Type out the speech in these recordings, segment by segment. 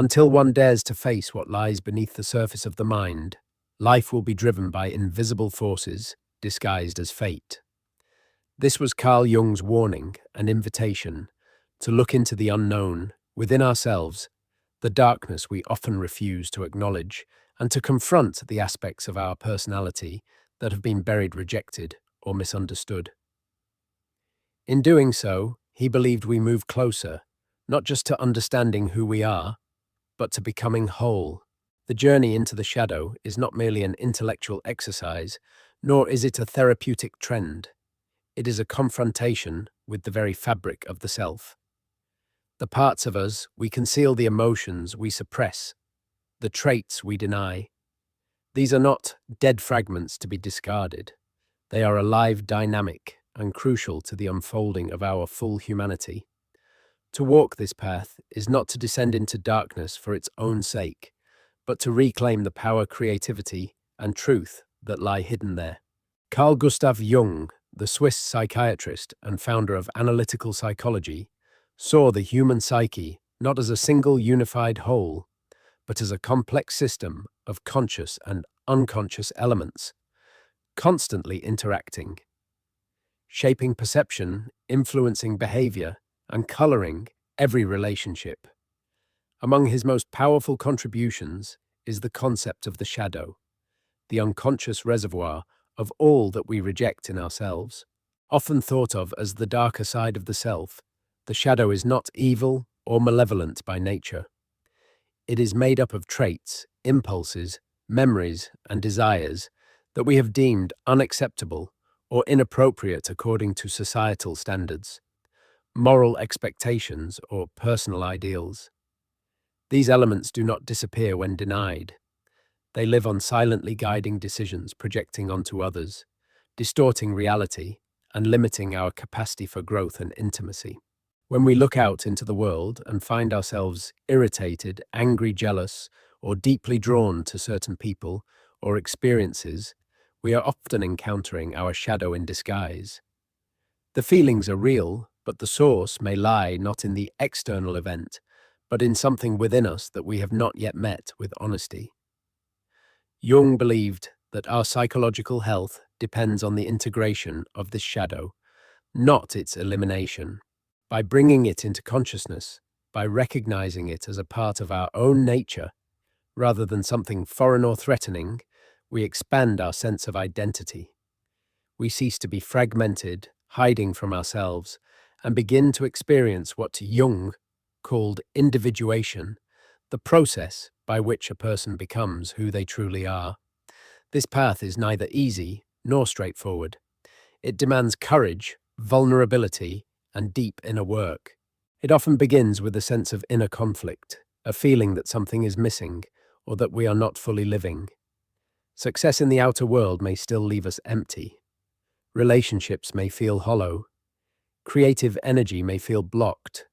Until one dares to face what lies beneath the surface of the mind, life will be driven by invisible forces disguised as fate. This was Carl Jung's warning and invitation to look into the unknown within ourselves, the darkness we often refuse to acknowledge, and to confront the aspects of our personality that have been buried, rejected, or misunderstood. In doing so, he believed we move closer, not just to understanding who we are, but to becoming whole. The journey into the shadow is not merely an intellectual exercise, nor is it a therapeutic trend. It is a confrontation with the very fabric of the self. The parts of us we conceal, the emotions we suppress, the traits we deny. These are not dead fragments to be discarded. They are alive, dynamic, and crucial to the unfolding of our full humanity. To walk this path is not to descend into darkness for its own sake, but to reclaim the power, creativity, and truth that lie hidden there. Carl Gustav Jung, the Swiss psychiatrist and founder of analytical psychology, saw the human psyche not as a single unified whole, but as a complex system of conscious and unconscious elements, constantly interacting, shaping perception, influencing behavior, and coloring every relationship. Among his most powerful contributions is the concept of the shadow, the unconscious reservoir of all that we reject in ourselves. Often thought of as the darker side of the self, the shadow is not evil or malevolent by nature. It is made up of traits, impulses, memories, and desires that we have deemed unacceptable or inappropriate according to societal standards, moral expectations, or personal ideals. These elements do not disappear when denied. They live on, silently guiding decisions, projecting onto others, distorting reality, and limiting our capacity for growth and intimacy. When we look out into the world and find ourselves irritated, angry, jealous, or deeply drawn to certain people or experiences, we are often encountering our shadow in disguise. The feelings are real, but the source may lie not in the external event, but in something within us that we have not yet met with honesty. Jung believed that our psychological health depends on the integration of this shadow, not its elimination. By bringing it into consciousness, by recognizing it as a part of our own nature, rather than something foreign or threatening, we expand our sense of identity. We cease to be fragmented, hiding from ourselves, and begin to experience what Jung called individuation, the process by which a person becomes who they truly are. This path is neither easy nor straightforward. It demands courage, vulnerability, and deep inner work. It often begins with a sense of inner conflict, a feeling that something is missing or that we are not fully living. Success in the outer world may still leave us empty. Relationships may feel hollow. Creative energy may feel blocked.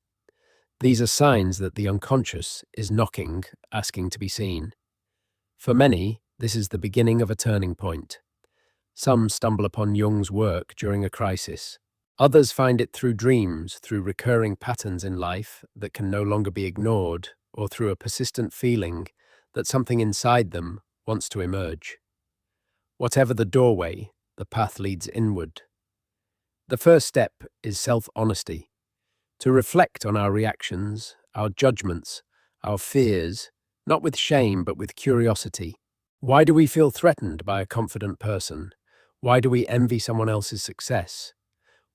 These are signs that the unconscious is knocking, asking to be seen. For many, this is the beginning of a turning point. Some stumble upon Jung's work during a crisis. Others find it through dreams, through recurring patterns in life that can no longer be ignored, or through a persistent feeling that something inside them wants to emerge. Whatever the doorway, the path leads inward. The first step is self-honesty, to reflect on our reactions, our judgments, our fears, not with shame but with curiosity. Why do we feel threatened by a confident person? Why do we envy someone else's success?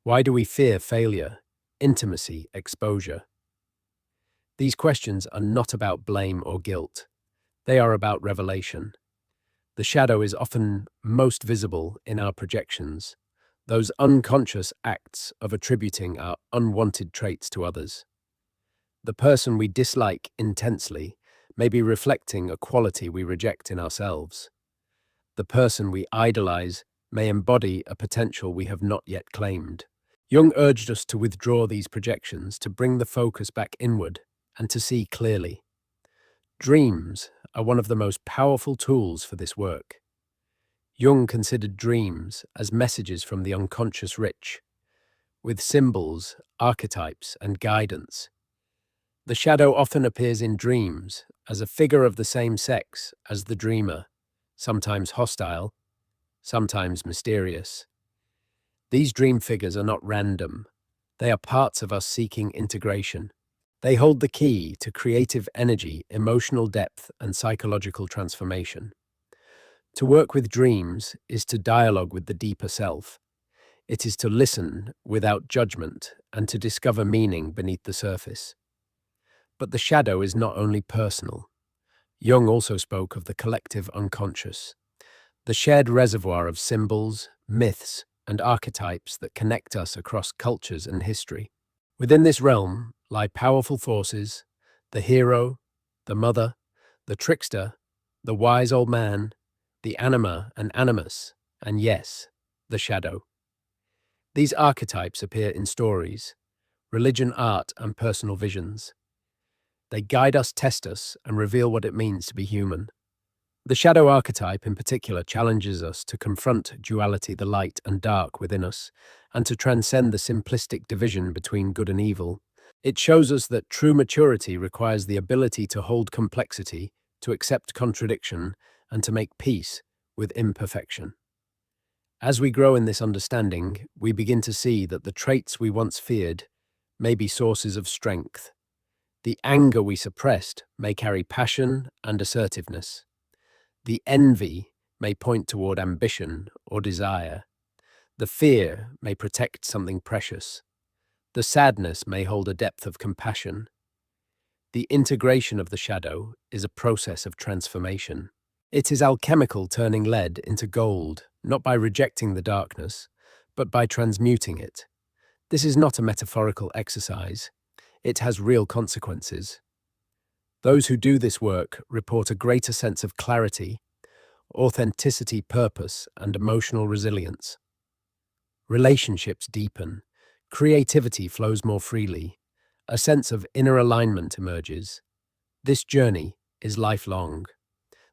Why do we fear failure, intimacy, exposure? These questions are not about blame or guilt. They are about revelation. The shadow is often most visible in our projections, those unconscious acts of attributing our unwanted traits to others. The person we dislike intensely may be reflecting a quality we reject in ourselves. The person we idolize may embody a potential we have not yet claimed. Jung urged us to withdraw these projections, to bring the focus back inward, and to see clearly. Dreams are one of the most powerful tools for this work. Jung considered dreams as messages from the unconscious rich, with symbols, archetypes, and guidance. The shadow often appears in dreams as a figure of the same sex as the dreamer, sometimes hostile, sometimes mysterious. These dream figures are not random. They are parts of us seeking integration. They hold the key to creative energy, emotional depth, and psychological transformation. To work with dreams is to dialogue with the deeper self. It is to listen without judgment and to discover meaning beneath the surface. But the shadow is not only personal. Jung also spoke of the collective unconscious, the shared reservoir of symbols, myths, and archetypes that connect us across cultures and history. Within this realm lie powerful forces: the hero, the mother, the trickster, the wise old man, the anima and animus, and yes, the shadow. These archetypes appear in stories, religion, art, and personal visions. They guide us, test us, and reveal what it means to be human. The shadow archetype in particular challenges us to confront duality, the light and dark within us, and to transcend the simplistic division between good and evil. It shows us that true maturity requires the ability to hold complexity, to accept contradiction, and to make peace with imperfection. As we grow in this understanding, we begin to see that the traits we once feared may be sources of strength. The anger we suppressed may carry passion and assertiveness. The envy may point toward ambition or desire. The fear may protect something precious. The sadness may hold a depth of compassion. The integration of the shadow is a process of transformation. It is alchemical, turning lead into gold, not by rejecting the darkness, but by transmuting it. This is not a metaphorical exercise. It has real consequences. Those who do this work report a greater sense of clarity, authenticity, purpose, and emotional resilience. Relationships deepen, creativity flows more freely, a sense of inner alignment emerges. This journey is lifelong.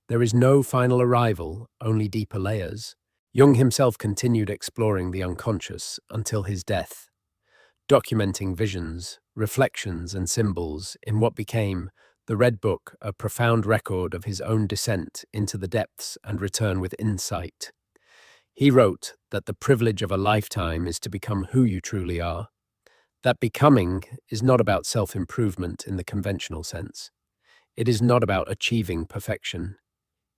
There is no final arrival, only deeper layers. Jung himself continued exploring the unconscious until his death, documenting visions, reflections, and symbols in what became the Red Book, a profound record of his own descent into the depths and return with insight. He wrote that the privilege of a lifetime is to become who you truly are. That becoming is not about self-improvement in the conventional sense. It is not about achieving perfection.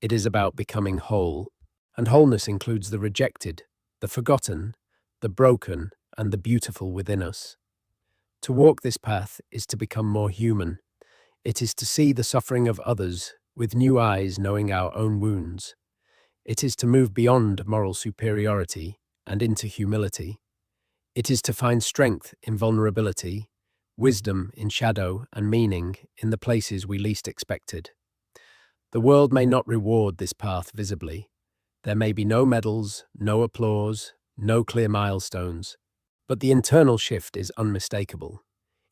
It is about becoming whole. And wholeness includes the rejected, the forgotten, the broken, and the beautiful within us. To walk this path is to become more human. It is to see the suffering of others with new eyes, knowing our own wounds. It is to move beyond moral superiority and into humility. It is to find strength in vulnerability, wisdom in shadow, and meaning in the places we least expected. The world may not reward this path visibly. There may be no medals, no applause, no clear milestones, but the internal shift is unmistakable.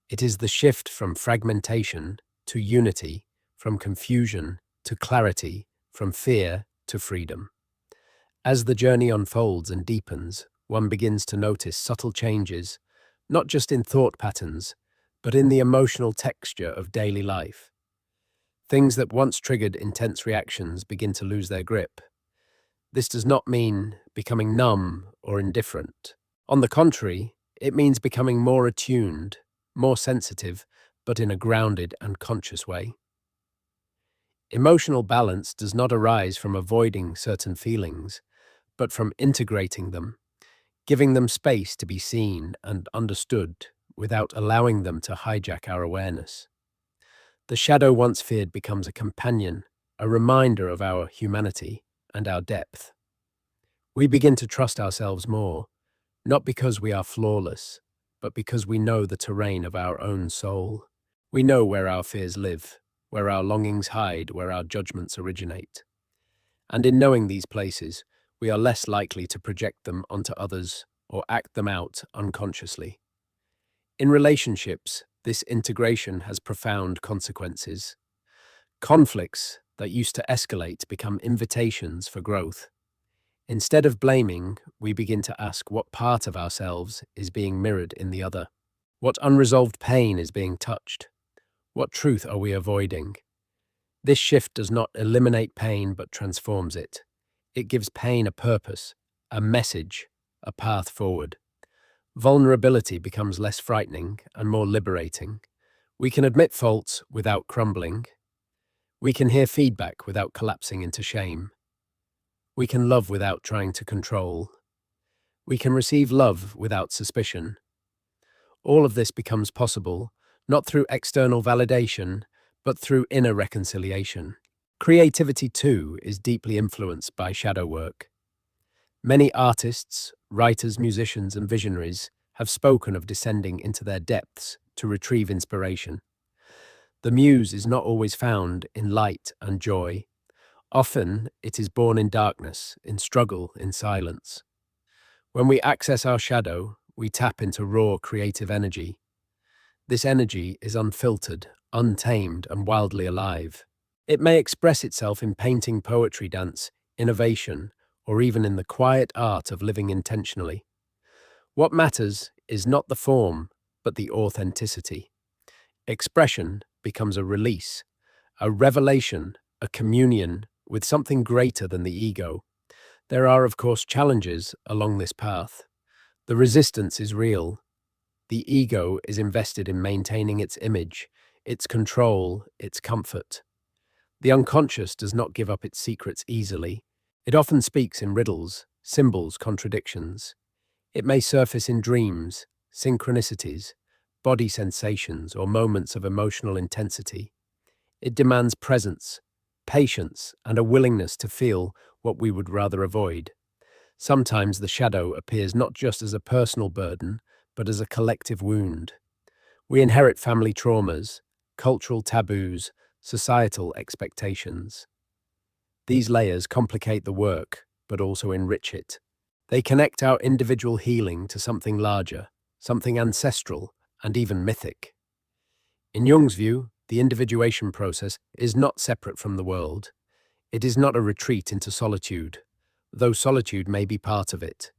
It is the shift from fragmentation to unity, from confusion to clarity, from fear to freedom. As the journey unfolds and deepens, one begins to notice subtle changes, not just in thought patterns, but in the emotional texture of daily life. Things that once triggered intense reactions begin to lose their grip. This does not mean becoming numb or indifferent. On the contrary, it means becoming more attuned, more sensitive, but in a grounded and conscious way. Emotional balance does not arise from avoiding certain feelings, but from integrating them, giving them space to be seen and understood without allowing them to hijack our awareness. The shadow once feared becomes a companion, a reminder of our humanity and our depth. We begin to trust ourselves more, not because we are flawless, but because we know the terrain of our own soul. We know where our fears live, where our longings hide, where our judgments originate. And in knowing these places, we are less likely to project them onto others or act them out unconsciously. In relationships, this integration has profound consequences. Conflicts that used to escalate become invitations for growth. Instead of blaming, we begin to ask what part of ourselves is being mirrored in the other. What unresolved pain is being touched? What truth are we avoiding? This shift does not eliminate pain but transforms it. It gives pain a purpose, a message, a path forward. Vulnerability becomes less frightening and more liberating. We can admit faults without crumbling. We can hear feedback without collapsing into shame. We can love without trying to control. We can receive love without suspicion. All of this becomes possible, not through external validation, but through inner reconciliation. Creativity, too, is deeply influenced by shadow work. Many artists, writers, musicians, and visionaries have spoken of descending into their depths to retrieve inspiration. The muse is not always found in light and joy. Often, it is born in darkness, in struggle, in silence. When we access our shadow, we tap into raw creative energy. This energy is unfiltered, untamed, and wildly alive. It may express itself in painting, poetry, dance, innovation, or even in the quiet art of living intentionally. What matters is not the form, but the authenticity. Expression becomes a release, a revelation, a communion with something greater than the ego. There are, of course, challenges along this path. The resistance is real. The ego is invested in maintaining its image, its control, its comfort. The unconscious does not give up its secrets easily. It often speaks in riddles, symbols, contradictions. It may surface in dreams, synchronicities, body sensations, or moments of emotional intensity. It demands presence, patience, and a willingness to feel what we would rather avoid. Sometimes the shadow appears not just as a personal burden, but as a collective wound. We inherit family traumas, cultural taboos, societal expectations. These layers complicate the work, but also enrich it. They connect our individual healing to something larger, something ancestral, and even mythic. In Jung's view, the individuation process is not separate from the world. It is not a retreat into solitude, though solitude may be part of it.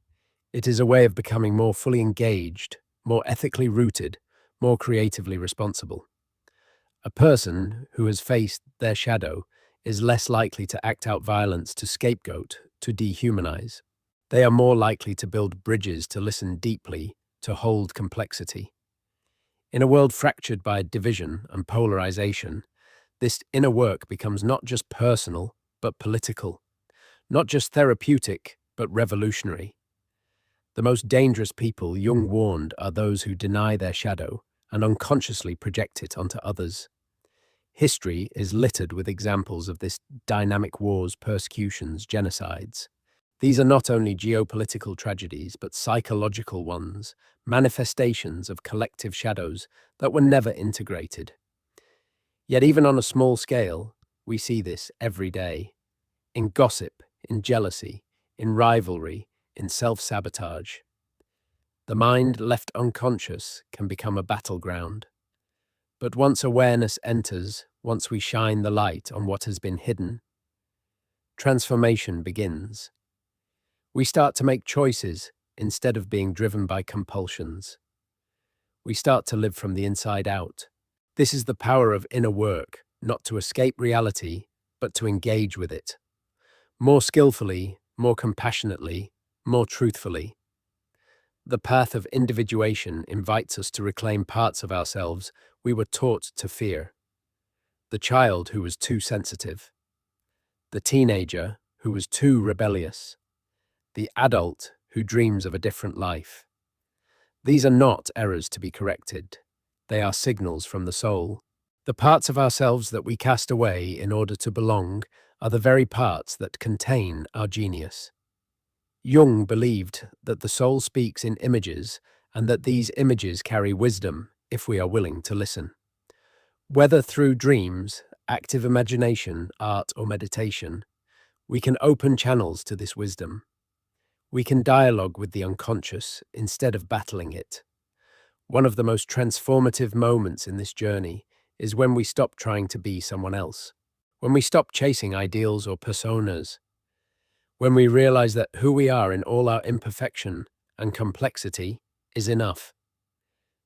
It is a way of becoming more fully engaged, more ethically rooted, more creatively responsible. A person who has faced their shadow is less likely to act out violence to scapegoat, to dehumanize. They are more likely to build bridges, to listen deeply, to hold complexity. In a world fractured by division and polarization, this inner work becomes not just personal, but political, not just therapeutic, but revolutionary. The most dangerous people, Jung warned, are those who deny their shadow and unconsciously project it onto others. History is littered with examples of this: dynamic wars, persecutions, genocides. These are not only geopolitical tragedies, but psychological ones, manifestations of collective shadows that were never integrated. Yet even on a small scale, we see this every day. In gossip, in jealousy, in rivalry, in self-sabotage. The mind left unconscious can become a battleground. But once awareness enters, once we shine the light on what has been hidden, transformation begins. We start to make choices instead of being driven by compulsions. We start to live from the inside out. This is the power of inner work, not to escape reality, but to engage with it. More skillfully, more compassionately, more truthfully. The path of individuation invites us to reclaim parts of ourselves we were taught to fear. The child who was too sensitive. The teenager who was too rebellious. The adult who dreams of a different life. These are not errors to be corrected. They are signals from the soul. The parts of ourselves that we cast away in order to belong are the very parts that contain our genius. Jung believed that the soul speaks in images and that these images carry wisdom if we are willing to listen. Whether through dreams, active imagination, art, or meditation, we can open channels to this wisdom. We can dialogue with the unconscious instead of battling it. One of the most transformative moments in this journey is when we stop trying to be someone else, when we stop chasing ideals or personas, when we realize that who we are in all our imperfection and complexity is enough.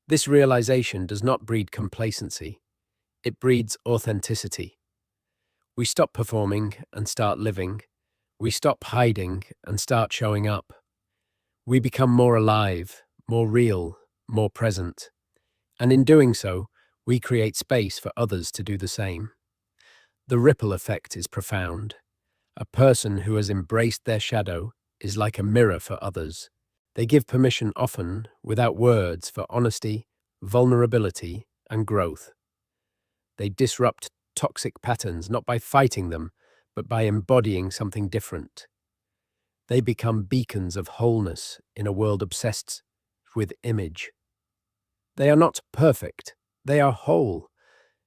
This realization does not breed complacency. It breeds authenticity. We stop performing and start living. We stop hiding and start showing up. We become more alive, more real, more present. And in doing so, we create space for others to do the same. The ripple effect is profound. A person who has embraced their shadow is like a mirror for others. They give permission often, without words, for honesty, vulnerability, and growth. They disrupt toxic patterns not by fighting them, but by embodying something different. They become beacons of wholeness in a world obsessed with image. They are not perfect, they are whole,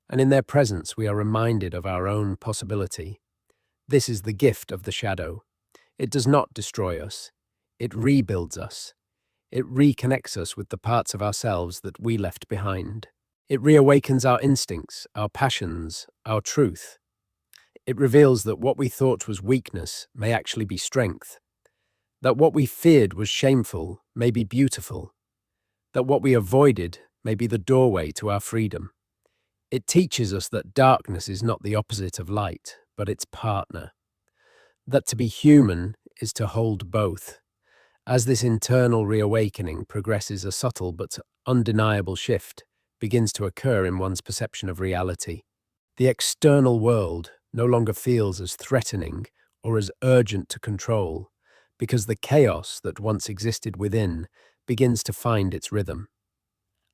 and in their presence we are reminded of our own possibility. This is the gift of the shadow. It does not destroy us, it rebuilds us. It reconnects us with the parts of ourselves that we left behind. It reawakens our instincts, our passions, our truth. It reveals that what we thought was weakness may actually be strength, that what we feared was shameful may be beautiful, that what we avoided may be the doorway to our freedom. It teaches us that darkness is not the opposite of light, but its partner. That to be human is to hold both. As this internal reawakening progresses, a subtle but undeniable shift begins to occur in one's perception of reality. The external world no longer feels as threatening or as urgent to control, because the chaos that once existed within begins to find its rhythm.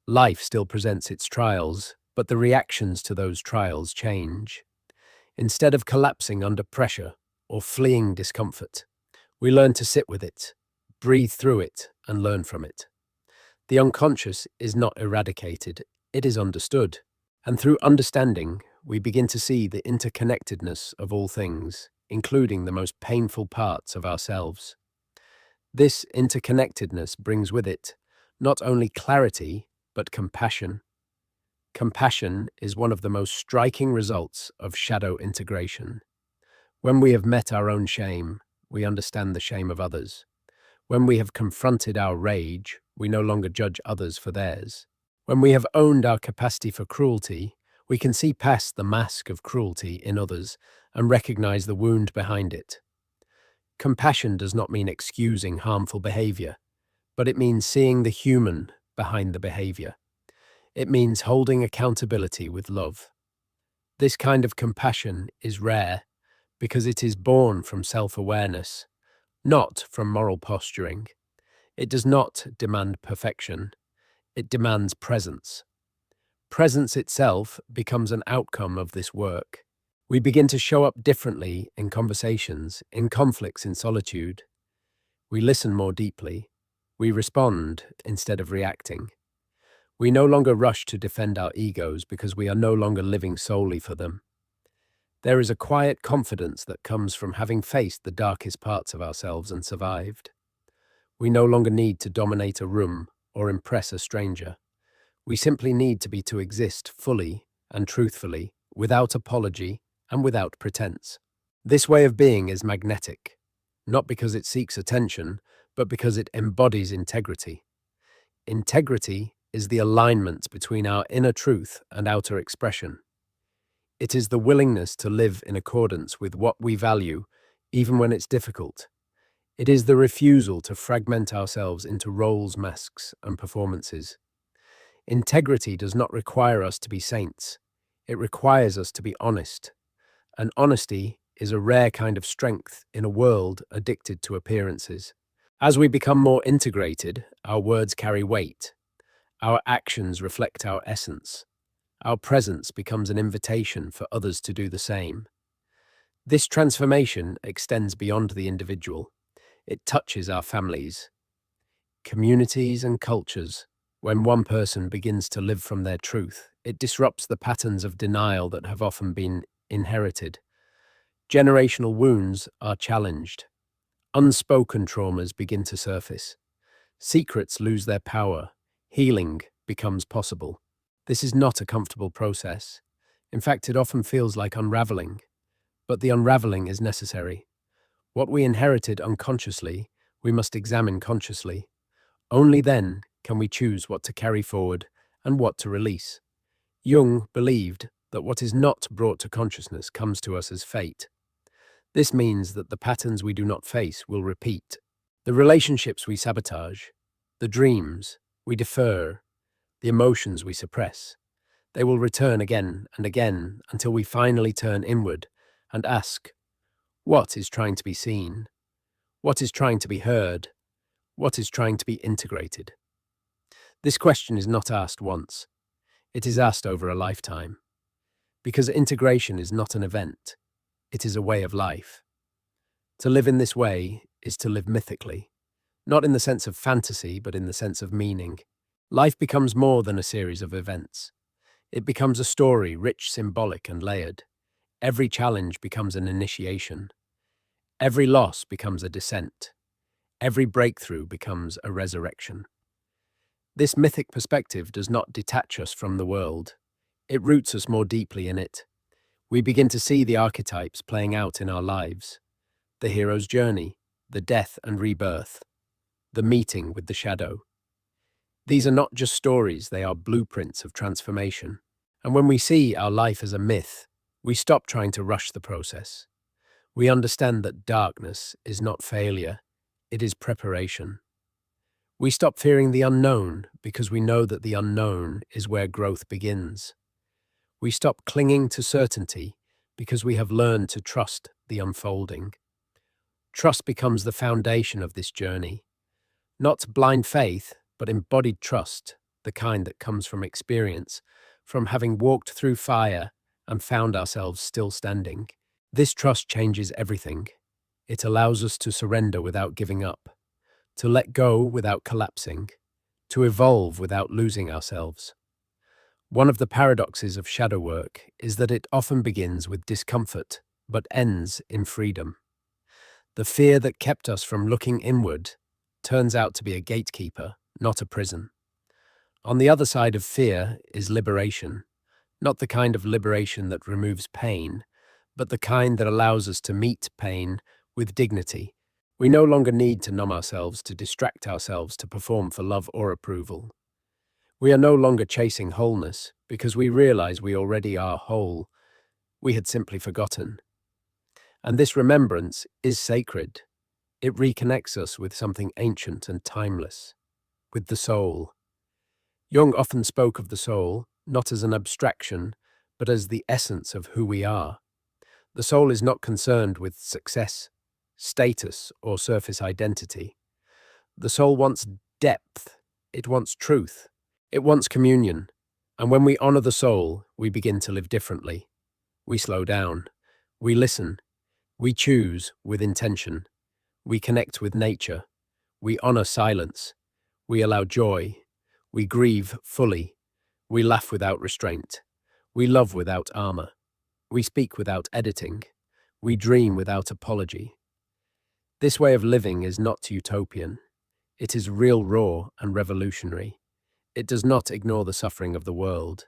Life still presents its trials, but the reactions to those trials change. Instead of collapsing under pressure or fleeing discomfort, we learn to sit with it, breathe through it, and learn from it. The unconscious is not eradicated, it is understood. And through understanding, we begin to see the interconnectedness of all things, including the most painful parts of ourselves. This interconnectedness brings with it not only clarity, but compassion. Compassion is one of the most striking results of shadow integration. When we have met our own shame, we understand the shame of others. When we have confronted our rage, we no longer judge others for theirs. When we have owned our capacity for cruelty, we can see past the mask of cruelty in others and recognize the wound behind it. Compassion does not mean excusing harmful behavior, but it means seeing the human behind the behavior. It means holding accountability with love. This kind of compassion is rare because it is born from self-awareness, not from moral posturing. It does not demand perfection. It demands presence. Presence itself becomes an outcome of this work. We begin to show up differently in conversations, in conflicts, in solitude. We listen more deeply. We respond instead of reacting. We no longer rush to defend our egos because we are no longer living solely for them. There is a quiet confidence that comes from having faced the darkest parts of ourselves and survived. We no longer need to dominate a room or impress a stranger. We simply need to exist fully and truthfully, without apology and without pretense. This way of being is magnetic, not because it seeks attention, but because it embodies integrity. Integrity is the alignment between our inner truth and outer expression. It is the willingness to live in accordance with what we value, even when it's difficult. It is the refusal to fragment ourselves into roles, masks, and performances. Integrity does not require us to be saints. It requires us to be honest. And honesty is a rare kind of strength in a world addicted to appearances. As we become more integrated, our words carry weight. Our actions reflect our essence. Our presence becomes an invitation for others to do the same. This transformation extends beyond the individual. It touches our families, communities, and cultures. When one person begins to live from their truth, it disrupts the patterns of denial that have often been inherited. Generational wounds are challenged. Unspoken traumas begin to surface. Secrets lose their power. Healing becomes possible. This is not a comfortable process. In fact, it often feels like unraveling. But the unraveling is necessary. What we inherited unconsciously, we must examine consciously. Only then can we choose what to carry forward and what to release. Jung believed that what is not brought to consciousness comes to us as fate. This means that the patterns we do not face will repeat. The relationships we sabotage, the dreams we defer, the emotions we suppress, they will return again and again until we finally turn inward and ask, what is trying to be seen? What is trying to be heard? What is trying to be integrated? This question is not asked once. It is asked over a lifetime. Because integration is not an event. It is a way of life. To live in this way is to live mythically, not in the sense of fantasy, but in the sense of meaning. Life becomes more than a series of events. It becomes a story, rich, symbolic, and layered. Every challenge becomes an initiation. Every loss becomes a descent. Every breakthrough becomes a resurrection. This mythic perspective does not detach us from the world. It roots us more deeply in it. We begin to see the archetypes playing out in our lives. The hero's journey, the death and rebirth, the meeting with the shadow. These are not just stories, they are blueprints of transformation. And when we see our life as a myth, we stop trying to rush the process. We understand that darkness is not failure, it is preparation. We stop fearing the unknown because we know that the unknown is where growth begins. We stop clinging to certainty because we have learned to trust the unfolding. Trust becomes the foundation of this journey. Not blind faith, but embodied trust, the kind that comes from experience, from having walked through fire and found ourselves still standing. This trust changes everything. It allows us to surrender without giving up, to let go without collapsing, to evolve without losing ourselves. One of the paradoxes of shadow work is that it often begins with discomfort, but ends in freedom. The fear that kept us from looking inward turns out to be a gatekeeper, not a prison. On the other side of fear is liberation, not the kind of liberation that removes pain, but the kind that allows us to meet pain with dignity. We no longer need to numb ourselves, to distract ourselves, to perform for love or approval. We are no longer chasing wholeness because we realize we already are whole. We had simply forgotten. And this remembrance is sacred. It reconnects us with something ancient and timeless, with the soul. Jung often spoke of the soul, not as an abstraction, but as the essence of who we are. The soul is not concerned with success, status, or surface identity. The soul wants depth. It wants truth. It wants communion. And when we honor the soul, we begin to live differently. We slow down. We listen. We choose with intention. We connect with nature. We honor silence. We allow joy. We grieve fully. We laugh without restraint. We love without armor. We speak without editing. We dream without apology. This way of living is not utopian. It is real, raw, and revolutionary. It does not ignore the suffering of the world.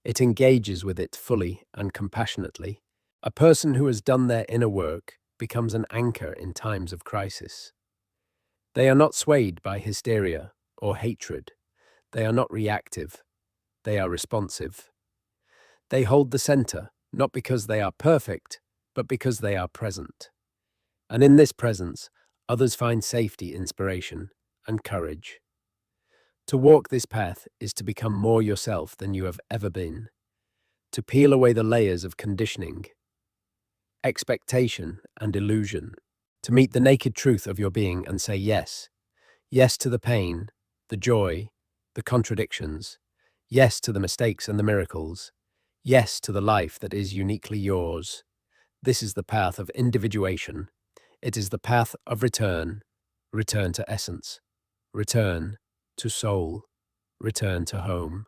It engages with it fully and compassionately. A person who has done their inner work becomes an anchor in times of crisis. They are not swayed by hysteria or hatred. They are not reactive. They are responsive. They hold the center, not because they are perfect, but because they are present. And in this presence, others find safety, inspiration, and courage. To walk this path is to become more yourself than you have ever been. To peel away the layers of conditioning, expectation, and illusion. To meet the naked truth of your being and say yes. Yes to the pain, the joy, the contradictions. Yes to the mistakes and the miracles. Yes to the life that is uniquely yours. This is the path of individuation. It is the path of return, return to essence, return to soul, return to home.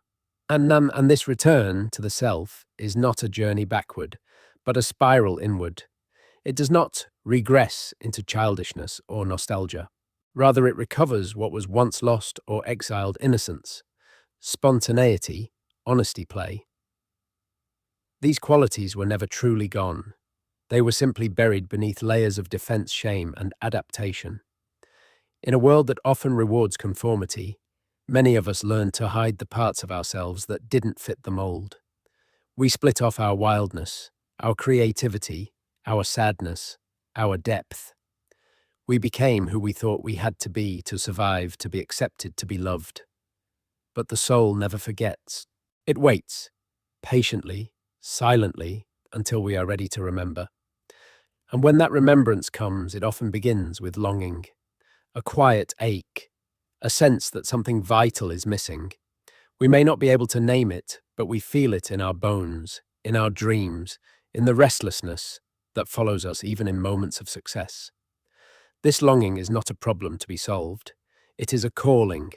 And this return to the self is not a journey backward, but a spiral inward. It does not regress into childishness or nostalgia. Rather, it recovers what was once lost or exiled: innocence, spontaneity, honesty play. These qualities were never truly gone. They were simply buried beneath layers of defense, shame, and adaptation. In a world that often rewards conformity, many of us learned to hide the parts of ourselves that didn't fit the mold. We split off our wildness, our creativity, our sadness, our depth. We became who we thought we had to be to survive, to be accepted, to be loved. But the soul never forgets. It waits, patiently, silently, until we are ready to remember. And when that remembrance comes, it often begins with longing, a quiet ache, a sense that something vital is missing. We may not be able to name it, but we feel it in our bones, in our dreams, in the restlessness that follows us even in moments of success. This longing is not a problem to be solved. It is a calling,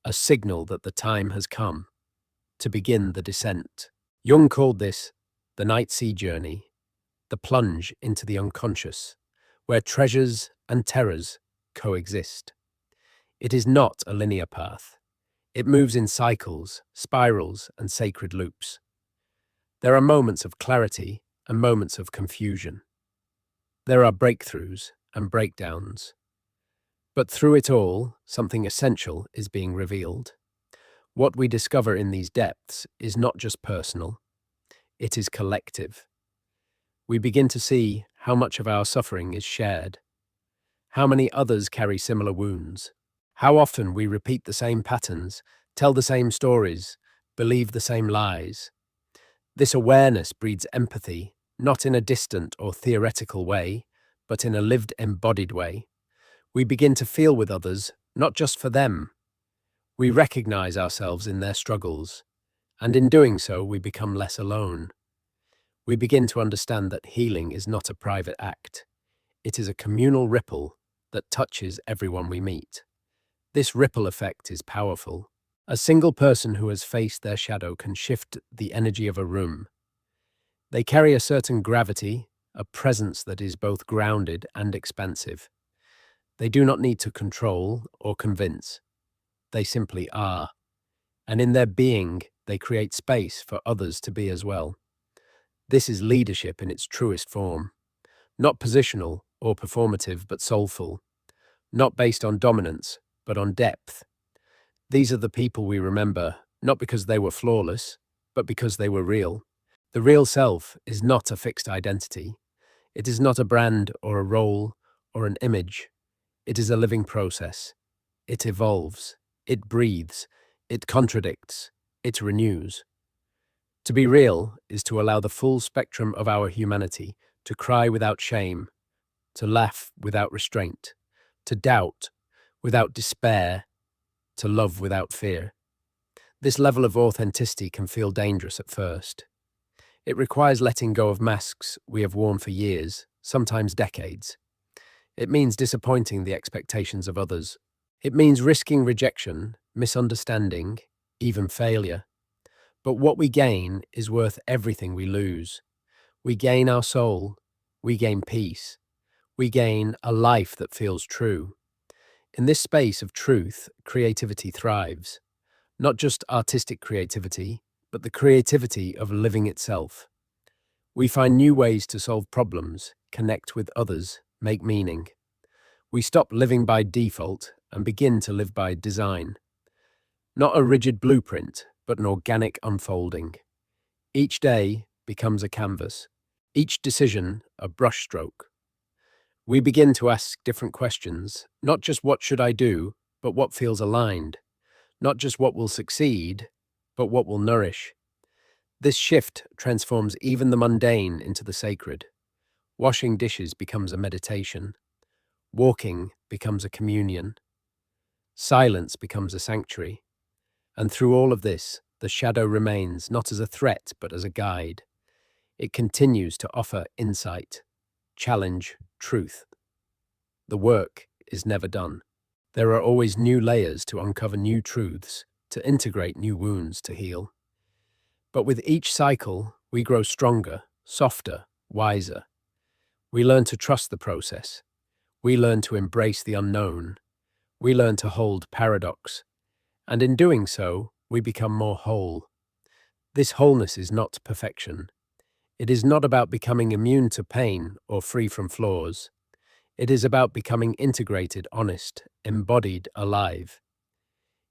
a signal that the time has come to begin the descent. Jung called this the night sea journey, the plunge into the unconscious, where treasures and terrors coexist. It is not a linear path. It moves in cycles, spirals, and sacred loops. There are moments of clarity and moments of confusion. There are breakthroughs and breakdowns. But through it all, something essential is being revealed. What we discover in these depths is not just personal, it is collective. We begin to see how much of our suffering is shared, how many others carry similar wounds, how often we repeat the same patterns, tell the same stories, believe the same lies. This awareness breeds empathy, not in a distant or theoretical way, but in a lived, embodied way. We begin to feel with others, not just for them. We recognize ourselves in their struggles, and in doing so, we become less alone. We begin to understand that healing is not a private act. It is a communal ripple that touches everyone we meet. This ripple effect is powerful. A single person who has faced their shadow can shift the energy of a room. They carry a certain gravity, a presence that is both grounded and expansive. They do not need to control or convince. They simply are. And in their being, they create space for others to be as well. This is leadership in its truest form. Not positional or performative, but soulful. Not based on dominance, but on depth. These are the people we remember, not because they were flawless, but because they were real. The real self is not a fixed identity. It is not a brand or a role or an image. It is a living process. It evolves. It breathes. It contradicts. It renews. To be real is to allow the full spectrum of our humanity to cry without shame, to laugh without restraint, to doubt without despair, to love without fear. This level of authenticity can feel dangerous at first. It requires letting go of masks we have worn for years, sometimes decades. It means disappointing the expectations of others. It means risking rejection, misunderstanding, even failure. But what we gain is worth everything we lose. We gain our soul. We gain peace. We gain a life that feels true. In this space of truth, creativity thrives. Not just artistic creativity, but the creativity of living itself. We find new ways to solve problems, connect with others, make meaning. We stop living by default and begin to live by design. Not a rigid blueprint, but an organic unfolding. Each day becomes a canvas, each decision a brushstroke. We begin to ask different questions, not just what should I do, but what feels aligned. Not just what will succeed, but what will nourish. This shift transforms even the mundane into the sacred. Washing dishes becomes a meditation. Walking becomes a communion. Silence becomes a sanctuary. And through all of this, the shadow remains not as a threat, but as a guide. It continues to offer insight, challenge, truth. The work is never done. There are always new layers to uncover new truths, to integrate new wounds to heal. But with each cycle, we grow stronger, softer, wiser. We learn to trust the process. We learn to embrace the unknown. We learn to hold paradox. And in doing so, we become more whole. This wholeness is not perfection. It is not about becoming immune to pain or free from flaws. It is about becoming integrated, honest, embodied, alive.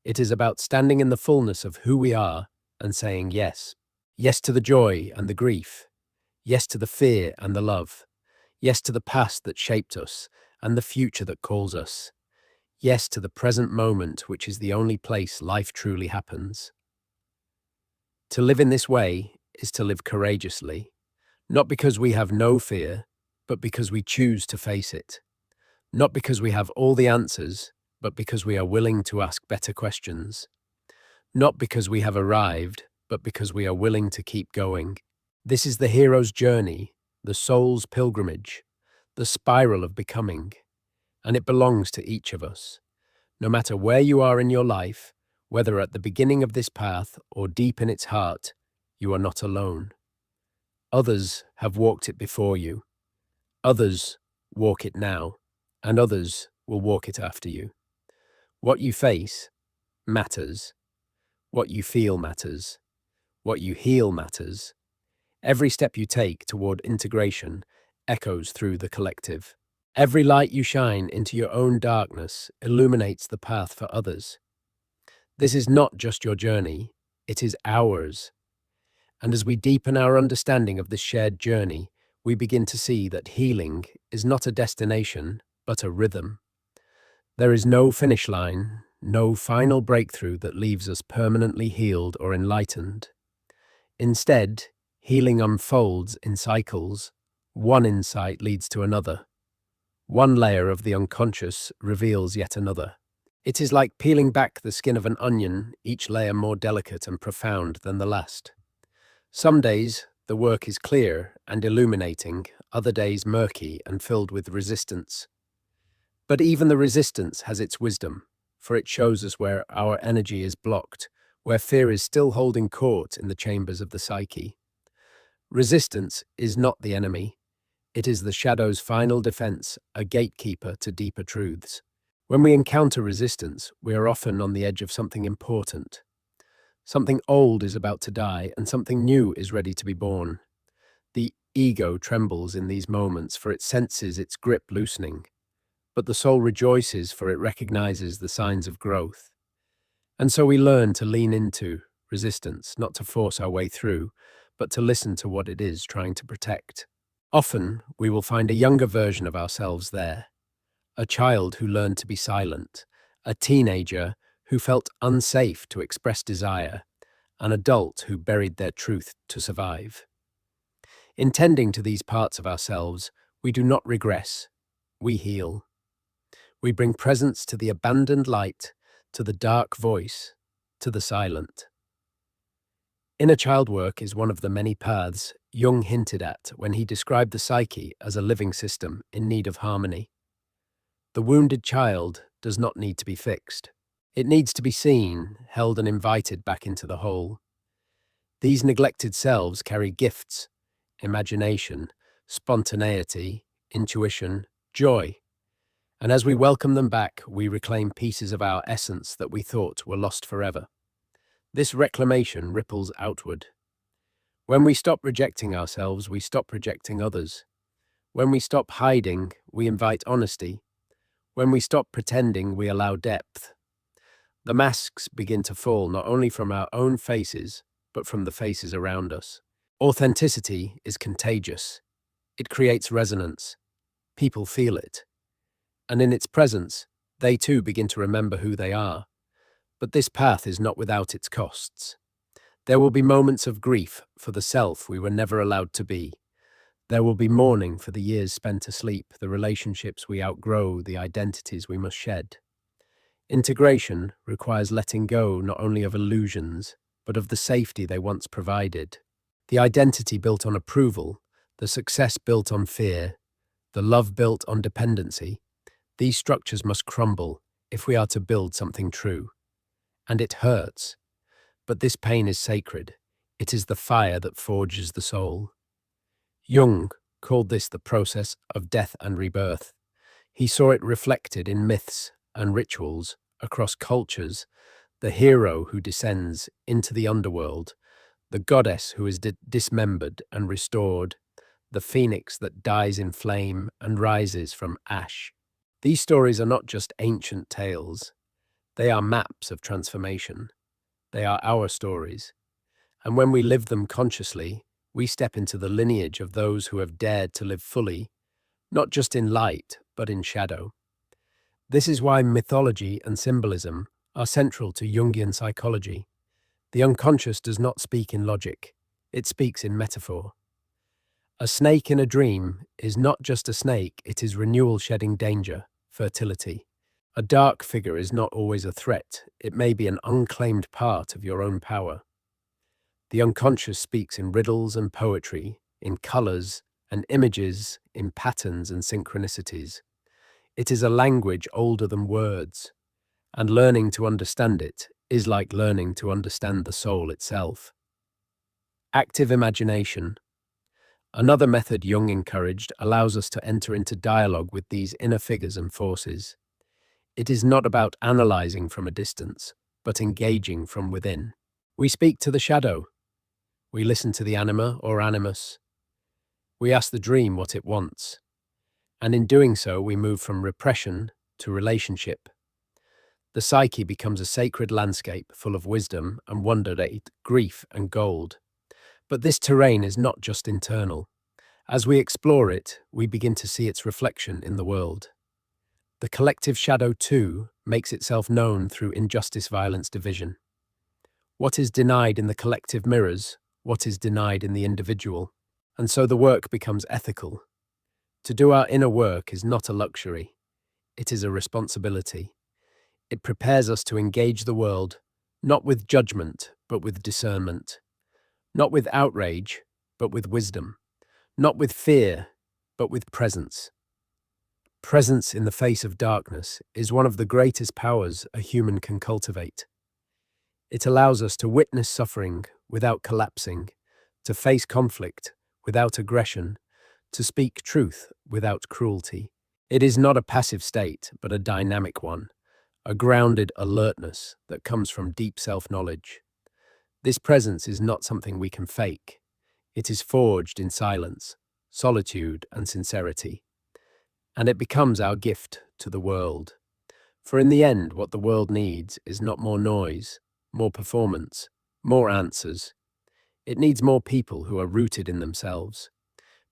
It is about standing in the fullness of who we are and saying yes. Yes to the joy and the grief. Yes to the fear and the love. Yes to the past that shaped us and the future that calls us. Yes to the present moment, which is the only place life truly happens. To live in this way is to live courageously, not because we have no fear, but because we choose to face it. Not because we have all the answers, but because we are willing to ask better questions. Not because we have arrived, but because we are willing to keep going. This is the hero's journey, the soul's pilgrimage, the spiral of becoming, and it belongs to each of us. No matter where you are in your life, whether at the beginning of this path or deep in its heart, you are not alone. Others have walked it before you. Others walk it now, and others will walk it after you. What you face matters. What you feel matters. What you heal matters. Every step you take toward integration echoes through the collective. Every light you shine into your own darkness illuminates the path for others. This is not just your journey, it is ours. And as we deepen our understanding of this shared journey, we begin to see that healing is not a destination, but a rhythm. There is no finish line, no final breakthrough that leaves us permanently healed or enlightened. Instead, healing unfolds in cycles. One insight leads to another. One layer of the unconscious reveals yet another. It is like peeling back the skin of an onion, each layer more delicate and profound than the last. Some days, the work is clear and illuminating, other days murky and filled with resistance. But even the resistance has its wisdom, for it shows us where our energy is blocked, where fear is still holding court in the chambers of the psyche. Resistance is not the enemy. It is the shadow's final defense, a gatekeeper to deeper truths. When we encounter resistance, we are often on the edge of something important. Something old is about to die, and something new is ready to be born. The ego trembles in these moments, for it senses its grip loosening. But the soul rejoices, for it recognizes the signs of growth. And so we learn to lean into resistance, not to force our way through, but to listen to what it is trying to protect. Often, we will find a younger version of ourselves there. A child who learned to be silent, a teenager who felt unsafe to express desire, an adult who buried their truth to survive. In tending to these parts of ourselves, we do not regress, we heal. We bring presence to the abandoned light, to the dark voice, to the silent. Inner child work is one of the many paths Jung hinted at when he described the psyche as a living system in need of harmony. The wounded child does not need to be fixed. It needs to be seen, held and invited back into the whole. These neglected selves carry gifts, imagination, spontaneity, intuition, joy. And as we welcome them back, we reclaim pieces of our essence that we thought were lost forever. This reclamation ripples outward. When we stop rejecting ourselves, we stop rejecting others. When we stop hiding, we invite honesty. When we stop pretending, we allow depth. The masks begin to fall not only from our own faces, but from the faces around us. Authenticity is contagious. It creates resonance. People feel it. And in its presence, they too begin to remember who they are. But this path is not without its costs. There will be moments of grief for the self we were never allowed to be. There will be mourning for the years spent asleep, the relationships we outgrow, the identities we must shed. Integration requires letting go not only of illusions, but of the safety they once provided. The identity built on approval, the success built on fear, the love built on dependency, these structures must crumble if we are to build something true. And it hurts. But this pain is sacred. It is the fire that forges the soul. Jung called this the process of death and rebirth. He saw it reflected in myths and rituals across cultures, the hero who descends into the underworld, the goddess who is dismembered and restored, the phoenix that dies in flame and rises from ash. These stories are not just ancient tales. They are maps of transformation. They are our stories. And when we live them consciously, we step into the lineage of those who have dared to live fully, not just in light, but in shadow. This is why mythology and symbolism are central to Jungian psychology. The unconscious does not speak in logic, it speaks in metaphor. A snake in a dream is not just a snake, it is renewal shedding danger, fertility. A dark figure is not always a threat, it may be an unclaimed part of your own power. The unconscious speaks in riddles and poetry, in colours and images, in patterns and synchronicities. It is a language older than words, and learning to understand it is like learning to understand the soul itself. Active imagination. Another method Jung encouraged allows us to enter into dialogue with these inner figures and forces. It is not about analysing from a distance, but engaging from within. We speak to the shadow. We listen to the anima or animus. We ask the dream what it wants. And in doing so, we move from repression to relationship. The psyche becomes a sacred landscape full of wisdom and wonder, grief and gold. But this terrain is not just internal. As we explore it, we begin to see its reflection in the world. The collective shadow, too, makes itself known through injustice, violence, division. What is denied in the collective mirrors, what is denied in the individual. And so the work becomes ethical. To do our inner work is not a luxury. It is a responsibility. It prepares us to engage the world, not with judgment, but with discernment. Not with outrage, but with wisdom. Not with fear, but with presence. Presence in the face of darkness is one of the greatest powers a human can cultivate. It allows us to witness suffering without collapsing, to face conflict without aggression, to speak truth without cruelty. It is not a passive state, but a dynamic one, a grounded alertness that comes from deep self-knowledge. This presence is not something we can fake. It is forged in silence, solitude, and sincerity. And it becomes our gift to the world. For in the end, what the world needs is not more noise, more performance, more answers. It needs more people who are rooted in themselves.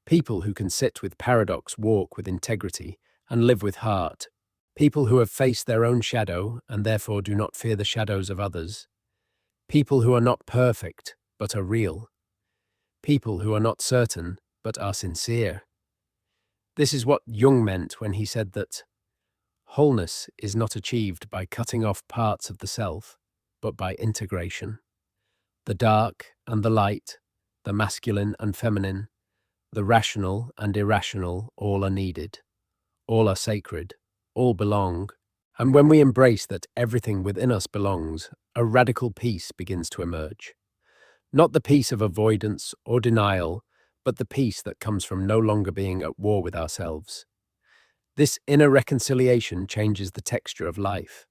People who can sit with paradox, walk with integrity, and live with heart. People who have faced their own shadow and therefore do not fear the shadows of others. People who are not perfect, but are real. People who are not certain, but are sincere. This is what Jung meant when he said that wholeness is not achieved by cutting off parts of the self, but by integration. The dark and the light, the masculine and feminine, the rational and irrational, all are needed. All are sacred, all belong. And when we embrace that everything within us belongs, a radical peace begins to emerge. Not the peace of avoidance or denial, but the peace that comes from no longer being at war with ourselves. This inner reconciliation changes the texture of life.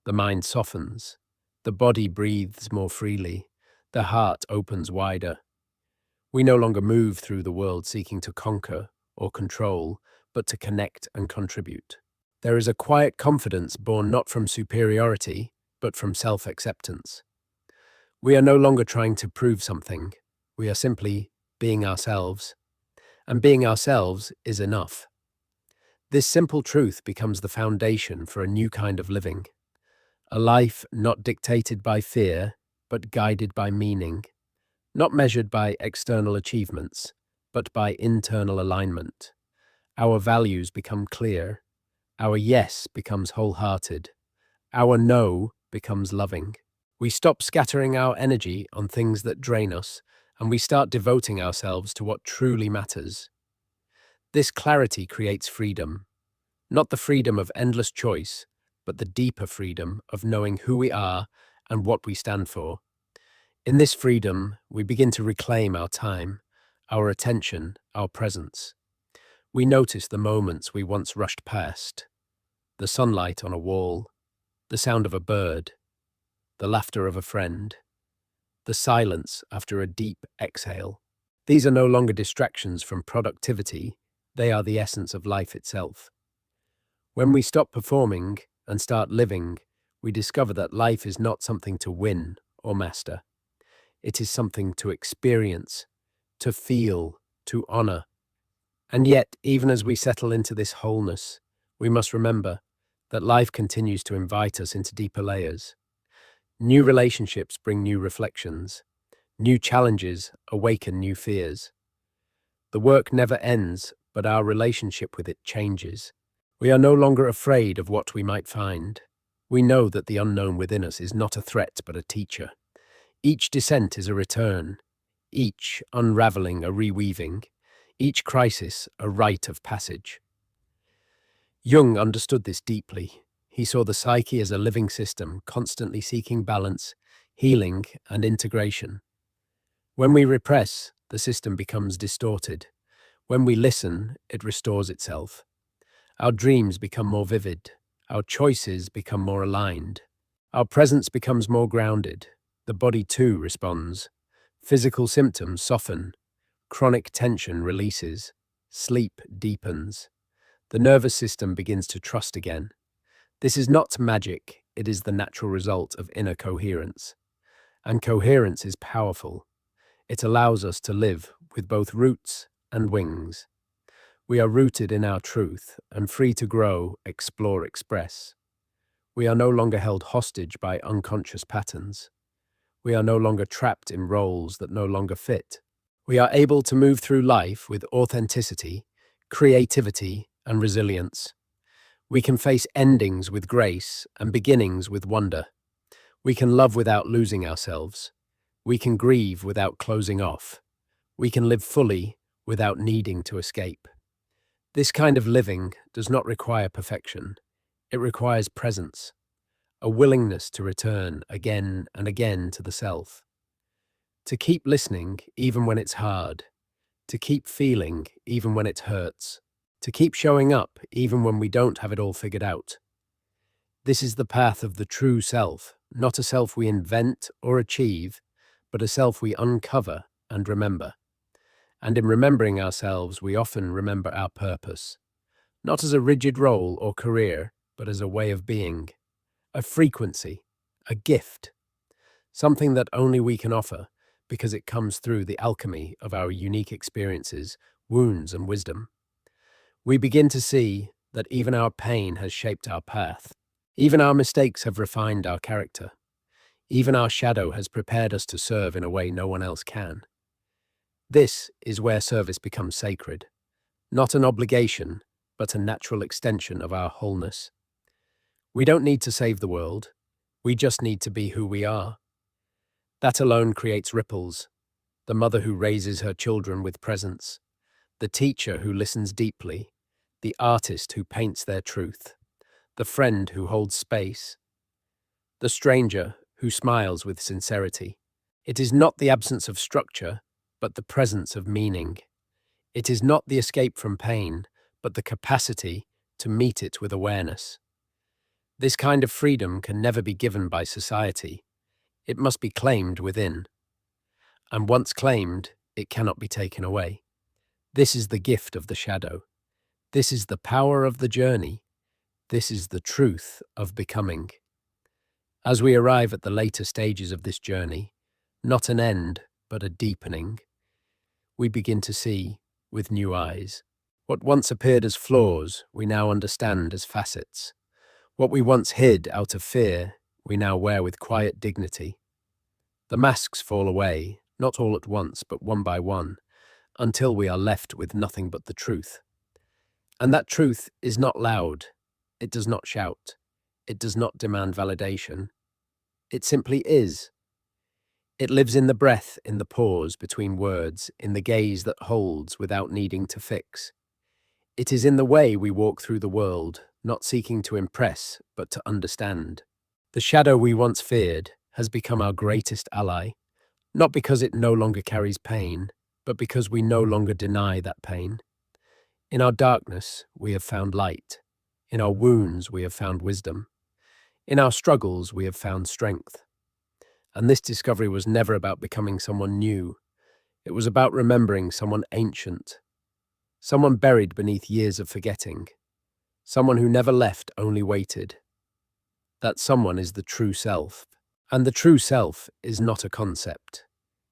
The mind softens, the body breathes more freely, the heart opens wider. We no longer move through the world seeking to conquer or control, but to connect and contribute. There is a quiet confidence born not from superiority, but from self-acceptance. We are no longer trying to prove something. We are simply being ourselves. And being ourselves is enough. This simple truth becomes the foundation for a new kind of living. A life not dictated by fear, but guided by meaning. Not measured by external achievements, but by internal alignment. Our values become clear. Our yes becomes wholehearted. Our no becomes loving. We stop scattering our energy on things that drain us, and we start devoting ourselves to what truly matters. This clarity creates freedom. Not the freedom of endless choice, but the deeper freedom of knowing who we are and what we stand for. In this freedom, we begin to reclaim our time, our attention, our presence. We notice the moments we once rushed past. The sunlight on a wall, the sound of a bird, the laughter of a friend, the silence after a deep exhale. These are no longer distractions from productivity, they are the essence of life itself. When we stop performing and start living, we discover that life is not something to win or master. It is something to experience, to feel, to honor. And yet, even as we settle into this wholeness, we must remember that life continues to invite us into deeper layers. New relationships bring new reflections. New challenges awaken new fears. The work never ends, but our relationship with it changes. We are no longer afraid of what we might find. We know that the unknown within us is not a threat, but a teacher. Each descent is a return, each unraveling a reweaving, each crisis a rite of passage. Jung understood this deeply. He saw the psyche as a living system, constantly seeking balance, healing, and integration. When we repress, the system becomes distorted. When we listen, it restores itself. Our dreams become more vivid. Our choices become more aligned. Our presence becomes more grounded. The body too responds. Physical symptoms soften. Chronic tension releases. Sleep deepens. The nervous system begins to trust again. This is not magic, it is the natural result of inner coherence. And coherence is powerful. It allows us to live with both roots and wings. We are rooted in our truth and free to grow, explore, express. We are no longer held hostage by unconscious patterns. We are no longer trapped in roles that no longer fit. We are able to move through life with authenticity, creativity, and resilience. We can face endings with grace and beginnings with wonder. We can love without losing ourselves. We can grieve without closing off. We can live fully without needing to escape. This kind of living does not require perfection. It requires presence, a willingness to return again and again to the self. To keep listening even when it's hard. To keep feeling even when it hurts. To keep showing up even when we don't have it all figured out. This is the path of the true self, not a self we invent or achieve, but a self we uncover and remember. And in remembering ourselves, we often remember our purpose, not as a rigid role or career, but as a way of being, a frequency, a gift, something that only we can offer because it comes through the alchemy of our unique experiences, wounds, and wisdom. We begin to see that even our pain has shaped our path. Even our mistakes have refined our character. Even our shadow has prepared us to serve in a way no one else can. This is where service becomes sacred, not an obligation, but a natural extension of our wholeness. We don't need to save the world. We just need to be who we are. That alone creates ripples. The mother who raises her children with presence, the teacher who listens deeply, the artist who paints their truth, the friend who holds space, the stranger who smiles with sincerity. It is not the absence of structure, but the presence of meaning. It is not the escape from pain, but the capacity to meet it with awareness. This kind of freedom can never be given by society. It must be claimed within. And once claimed, it cannot be taken away. This is the gift of the shadow. This is the power of the journey. This is the truth of becoming. As we arrive at the later stages of this journey, not an end, but a deepening, we begin to see with new eyes. What once appeared as flaws, we now understand as facets. What we once hid out of fear, we now wear with quiet dignity. The masks fall away, not all at once, but one by one, until we are left with nothing but the truth. And that truth is not loud. It does not shout. It does not demand validation. It simply is. It lives in the breath, in the pause between words, in the gaze that holds without needing to fix. It is in the way we walk through the world, not seeking to impress, but to understand. The shadow we once feared has become our greatest ally, not because it no longer carries pain, but because we no longer deny that pain. In our darkness, we have found light. In our wounds, we have found wisdom. In our struggles, we have found strength. And this discovery was never about becoming someone new. It was about remembering someone ancient, someone buried beneath years of forgetting, someone who never left, only waited. That someone is the true self. And the true self is not a concept.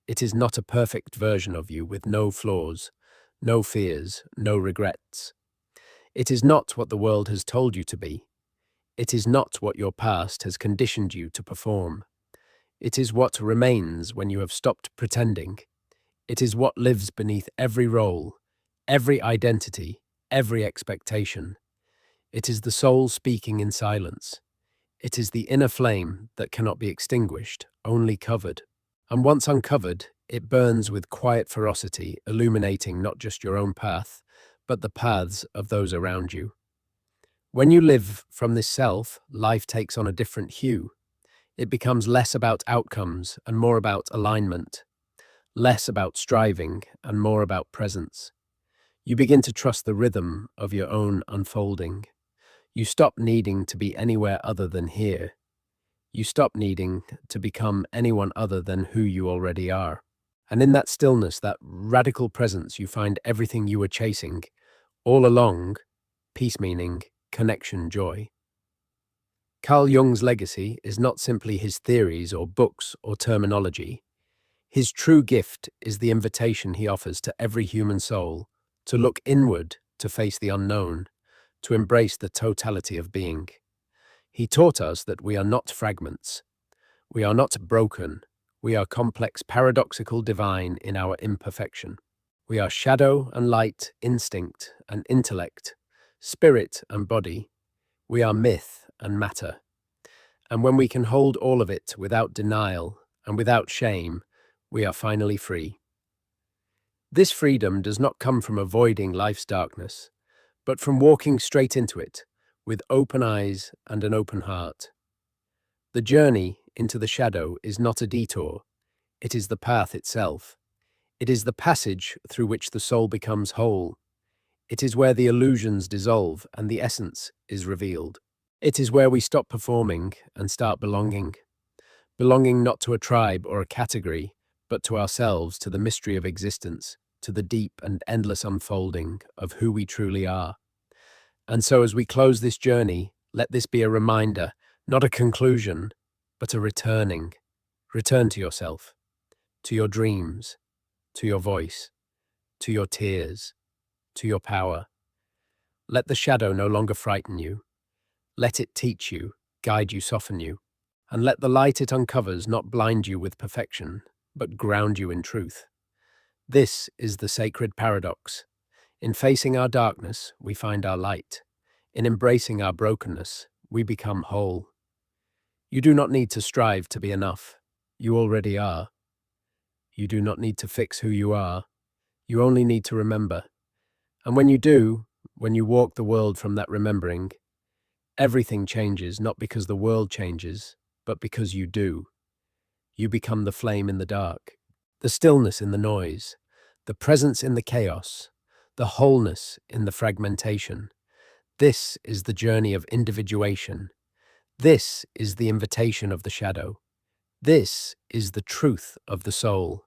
It is not a perfect version of you with no flaws, no fears, no regrets. It is not what the world has told you to be. It is not what your past has conditioned you to perform. It is what remains when you have stopped pretending. It is what lives beneath every role, every identity, every expectation. It is the soul speaking in silence. It is the inner flame that cannot be extinguished, only covered. And once uncovered, it burns with quiet ferocity, illuminating not just your own path, but the paths of those around you. When you live from this self, life takes on a different hue. It becomes less about outcomes and more about alignment, less about striving and more about presence. You begin to trust the rhythm of your own unfolding. You stop needing to be anywhere other than here. You stop needing to become anyone other than who you already are. And in that stillness, that radical presence, you find everything you were chasing all along: peace, meaning, connection, joy. Carl Jung's legacy is not simply his theories or books or terminology. His true gift is the invitation he offers to every human soul to look inward, to face the unknown, to embrace the totality of being. He taught us that we are not fragments. We are not broken. We are complex, paradoxical, divine in our imperfection. We are shadow and light, instinct and intellect, spirit and body. We are myth and matter. And when we can hold all of it without denial and without shame, we are finally free. This freedom does not come from avoiding life's darkness, but from walking straight into it with open eyes and an open heart. The journey into the shadow is not a detour. It is the path itself. It is the passage through which the soul becomes whole. It is where the illusions dissolve and the essence is revealed. It is where we stop performing and start belonging. Belonging not to a tribe or a category, but to ourselves, to the mystery of existence, to the deep and endless unfolding of who we truly are. And so as we close this journey, let this be a reminder, not a conclusion, but a returning. Return to yourself, to your dreams, to your voice, to your tears, to your power. Let the shadow no longer frighten you. Let it teach you, guide you, soften you. And let the light it uncovers not blind you with perfection, but ground you in truth. This is the sacred paradox. In facing our darkness, we find our light. In embracing our brokenness, we become whole. You do not need to strive to be enough. You already are. You do not need to fix who you are. You only need to remember. And when you do, when you walk the world from that remembering, everything changes, not because the world changes, but because you do. You become the flame in the dark, the stillness in the noise, the presence in the chaos, the wholeness in the fragmentation. This is the journey of individuation. This is the invitation of the shadow. This is the truth of the soul.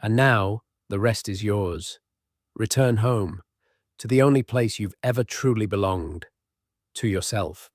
And now the rest is yours. Return home, to the only place you've ever truly belonged, to yourself.